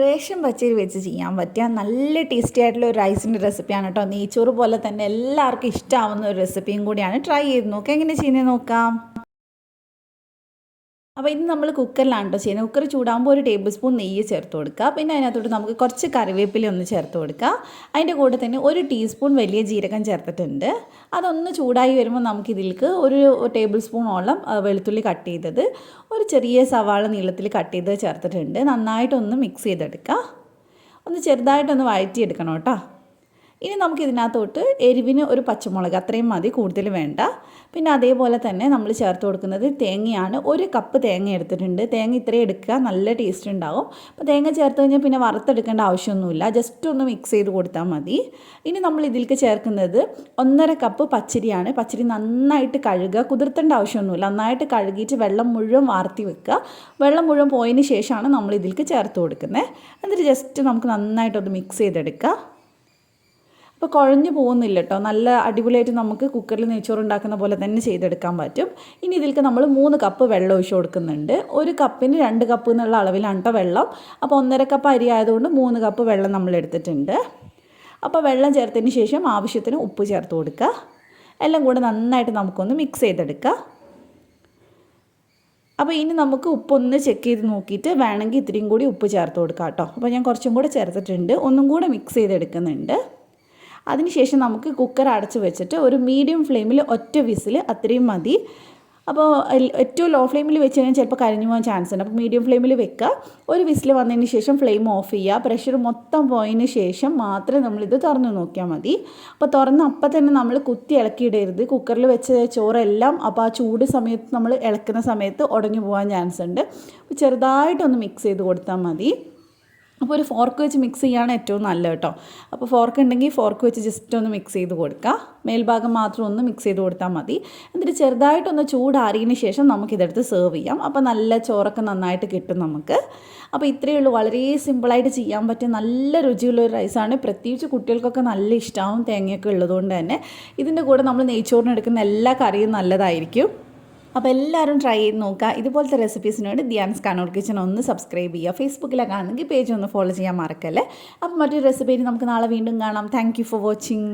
Ration പച്ചരി വെച്ച് ചെയ്യാൻ പറ്റിയ നല്ല ടേസ്റ്റി ആയിട്ടുള്ള ഒരു റൈസിൻ്റെ റെസിപ്പിയാണ് കേട്ടോ. നെയ്ച്ചോറ് പോലെ തന്നെ എല്ലാവർക്കും ഇഷ്ടമാവുന്ന ഒരു റെസിപ്പിയും കൂടിയാണ്. ട്രൈ ചെയ്ത് നോക്കാം, എങ്ങനെ ചെയ്യുന്നത് നോക്കാം. അപ്പോൾ ഇത് നമ്മൾ കുക്കറിലാണ് കേട്ടോ ചെയ്യുന്നത്. കുക്കർ ചൂടാകുമ്പോൾ ഒരു ടേബിൾ സ്പൂൺ നെയ്യ് ചേർത്ത് കൊടുക്കുക. പിന്നെ അതിനകത്തോട്ട് നമുക്ക് കുറച്ച് കറിവേപ്പില ഒന്ന് ചേർത്ത് കൊടുക്കുക. അതിൻ്റെ കൂടെ തന്നെ ഒരു ടീസ്പൂൺ വലിയ ജീരകം ചേർത്തിട്ടുണ്ട്. അതൊന്ന് ചൂടായി വരുമ്പോൾ നമുക്കിതിലേക്ക് ഒരു ടേബിൾ സ്പൂണോളം വെളുത്തുള്ളി കട്ട് ചെയ്തത്, ഒരു ചെറിയ സവാള നീളത്തിൽ കട്ട് ചെയ്ത് ചേർത്തിട്ടുണ്ട്. നന്നായിട്ടൊന്ന് മിക്സ് ചെയ്തെടുക്കുക. ഒന്ന് ചെറുതായിട്ടൊന്ന് വഴറ്റിയെടുക്കണം കേട്ടോ. ഇനി നമുക്കിതിനകത്തോട്ട് എരിവിന് ഒരു പച്ചമുളക് അത്രയും മതി, കൂടുതൽ വേണ്ട. പിന്നെ അതേപോലെ തന്നെ നമ്മൾ ചേർത്ത് കൊടുക്കുന്നത് തേങ്ങയാണ്. ഒരു കപ്പ് തേങ്ങ എടുത്തിട്ടുണ്ട്. തേങ്ങ ഇത്രയും എടുക്കുക, നല്ല ടേസ്റ്റ് ഉണ്ടാവും. അപ്പോൾ തേങ്ങ ചേർത്ത് കഴിഞ്ഞാൽ പിന്നെ വറുത്തെടുക്കേണ്ട ആവശ്യമൊന്നുമില്ല, ജസ്റ്റ് ഒന്ന് മിക്സ് ചെയ്ത് കൊടുത്താൽ മതി. ഇനി നമ്മൾ ഇതിലേക്ക് ചേർക്കുന്നത് 1.5 കപ്പ് പച്ചരിയാണ്. പച്ചരി നന്നായിട്ട് കഴുകുക, കുതിർത്തേണ്ട ആവശ്യമൊന്നുമില്ല. നന്നായിട്ട് കഴുകിയിട്ട് വെള്ളം മുഴുവൻ വാർത്തി വെക്കുക. വെള്ളം മുഴുവൻ പോയതിന് ശേഷമാണ് നമ്മൾ ഇതിലേക്ക് ചേർത്ത് കൊടുക്കുന്നത്. എന്നിട്ട് ജസ്റ്റ് നമുക്ക് നന്നായിട്ടൊന്ന് മിക്സ് ചെയ്തെടുക്കുക. അപ്പോൾ കുഴഞ്ഞു പോകുന്നില്ല കേട്ടോ, നല്ല അടിപൊളിയായിട്ട് നമുക്ക് കുക്കറിൽ നെയ്ച്ചോറ് ഉണ്ടാക്കുന്ന പോലെ തന്നെ ചെയ്തെടുക്കാൻ പറ്റും. ഇനി ഇതിലേക്ക് നമ്മൾ 3 കപ്പ് വെള്ളം ഒഴിച്ച് കൊടുക്കുന്നുണ്ട്. ഒരു കപ്പിന് 2 കപ്പ് എന്നുള്ള അളവിലാണ് കേട്ടോ വെള്ളം. അപ്പോൾ 1.5 കപ്പ് അരി ആയതുകൊണ്ട് 3 കപ്പ് വെള്ളം നമ്മൾ എടുത്തിട്ടുണ്ട്. അപ്പോൾ വെള്ളം ചേർത്തതിന് ശേഷം ആവശ്യത്തിന് ഉപ്പ് ചേർത്ത് കൊടുക്കുക. എല്ലാം കൂടെ നന്നായിട്ട് നമുക്കൊന്ന് മിക്സ് ചെയ്തെടുക്കുക. അപ്പോൾ ഇനി നമുക്ക് ഉപ്പൊന്ന് ചെക്ക് ചെയ്ത് നോക്കിയിട്ട് വേണമെങ്കിൽ ഇത്രയും കൂടി ഉപ്പ് ചേർത്ത് കൊടുക്കാം കേട്ടോ. അപ്പോൾ ഞാൻ കുറച്ചും കൂടെ ചേർത്തിട്ടുണ്ട്. ഒന്നും കൂടെ മിക്സ് ചെയ്തെടുക്കുന്നുണ്ട്. അതിനുശേഷം നമുക്ക് കുക്കർ അടച്ച് വെച്ചിട്ട് ഒരു മീഡിയം ഫ്ലെയിമിൽ ഒറ്റ വിസിൽ അത്രയും മതി. അപ്പോൾ ഏറ്റവും ലോ ഫ്ലെയിമിൽ വെച്ച് കഴിഞ്ഞാൽ ചിലപ്പോൾ കരിഞ്ഞു പോകാൻ ചാൻസ് ഉണ്ട്. അപ്പോൾ മീഡിയം ഫ്ലെയിമിൽ വെക്കുക. ഒരു വിസിൽ വന്നതിന് ശേഷം ഫ്ലെയിം ഓഫ് ചെയ്യുക. പ്രഷർ മൊത്തം പോയതിന് ശേഷം മാത്രമേ നമ്മളിത് തുറന്ന് നോക്കിയാൽ മതി. അപ്പോൾ തുറന്ന് അപ്പം തന്നെ നമ്മൾ കുത്തി ഇളക്കിയിടരുത്. കുക്കറിൽ വെച്ച ചോറെല്ലാം അപ്പോൾ ആ ചൂട് സമയത്ത് നമ്മൾ ഇളക്കുന്ന സമയത്ത് ഉടഞ്ഞു പോകാൻ ചാൻസ് ഉണ്ട്. അപ്പോൾ ചെറുതായിട്ടൊന്ന് മിക്സ് ചെയ്ത് കൊടുത്താൽ മതി. അപ്പോൾ ഒരു ഫോർക്ക് വെച്ച് മിക്സ് ചെയ്യുകയാണ് ഏറ്റവും നല്ലത് കേട്ടോ. അപ്പോൾ ഫോർക്ക് ഉണ്ടെങ്കിൽ ഫോർക്ക് വെച്ച് ജസ്റ്റ് ഒന്ന് മിക്സ് ചെയ്ത് കൊടുക്കുക. മേൽഭാഗം മാത്രം ഒന്ന് മിക്സ് ചെയ്ത് കൊടുത്താൽ മതി. എന്നിട്ട് ചെറുതായിട്ടൊന്ന് ചൂടാറിയതിന് ശേഷം നമുക്കിതെടുത്ത് സെർവ് ചെയ്യാം. അപ്പോൾ നല്ല ചോറൊക്കെ നന്നായിട്ട് കിട്ടും നമുക്ക്. അപ്പോൾ ഇത്രയേ ഉള്ളൂ, വളരെ സിമ്പിളായിട്ട് ചെയ്യാൻ പറ്റിയ നല്ല രുചിയുള്ളൊരു റൈസാണ്. പ്രത്യേകിച്ച് കുട്ടികൾക്കൊക്കെ നല്ല ഇഷ്ടമാവും, തേങ്ങയൊക്കെ ഉള്ളതുകൊണ്ട് തന്നെ. ഇതിൻ്റെ കൂടെ നമ്മൾ നെയ്ച്ചോറിന് എടുക്കുന്ന എല്ലാ കറിയും നല്ലതായിരിക്കും. അപ്പോൾ എല്ലാവരും ട്രൈ ചെയ്ത് നോക്കുക. ഇതുപോലത്തെ റെസിപ്പീസിന് വേണ്ടി ധ്യാൻസ് കണ്ണൂർ കിച്ചൺ ഒന്ന് സബ്സ്ക്രൈബ് ചെയ്യുക. ഫേസ്ബുക്കിലൊക്കെ ആണെങ്കിൽ പേജ് ഒന്ന് ഫോളോ ചെയ്യാൻ മറക്കല്ലേ. അപ്പോൾ മറ്റൊരു റെസിപ്പി നമുക്ക് നാളെ വീണ്ടും കാണാം. Thank you for watching.